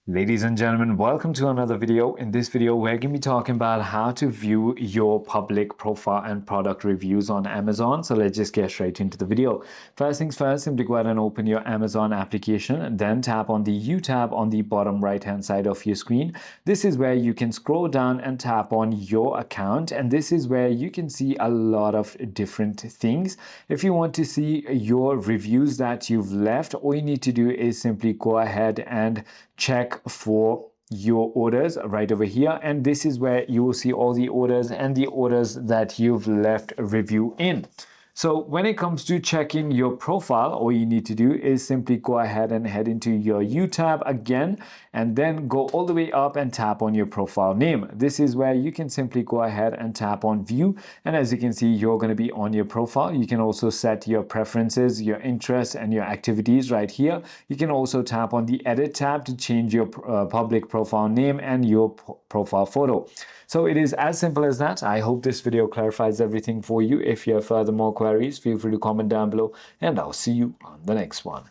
Ladies and gentlemen, welcome to another video. In this video, we're going to be talking about how to view your public profile and product reviews on Amazon. So let's just get straight into the video. First things first, simply go ahead and open your Amazon application and then tap on the U tab on the bottom right hand side of your screen. This is where you can scroll down and tap on your account, and this is where you can see a lot of different things. If you want to see your reviews that you've left, all you need to do is simply go ahead and check for your orders right over here, and this is where you will see all the orders and the orders that you've left a review in. So when it comes to checking your profile, all you need to do is simply go ahead and head into your U tab again, and then go all the way up and tap on your profile name. This is where you can simply go ahead and tap on view, and as you can see, you're going to be on your profile. You can also set your preferences, your interests, and your activities right here. You can also tap on the edit tab to change your public profile name and your profile photo. So it is as simple as that. I hope this video clarifies everything for you. If you have further more queries, feel free to comment down below, and I'll see you on the next one.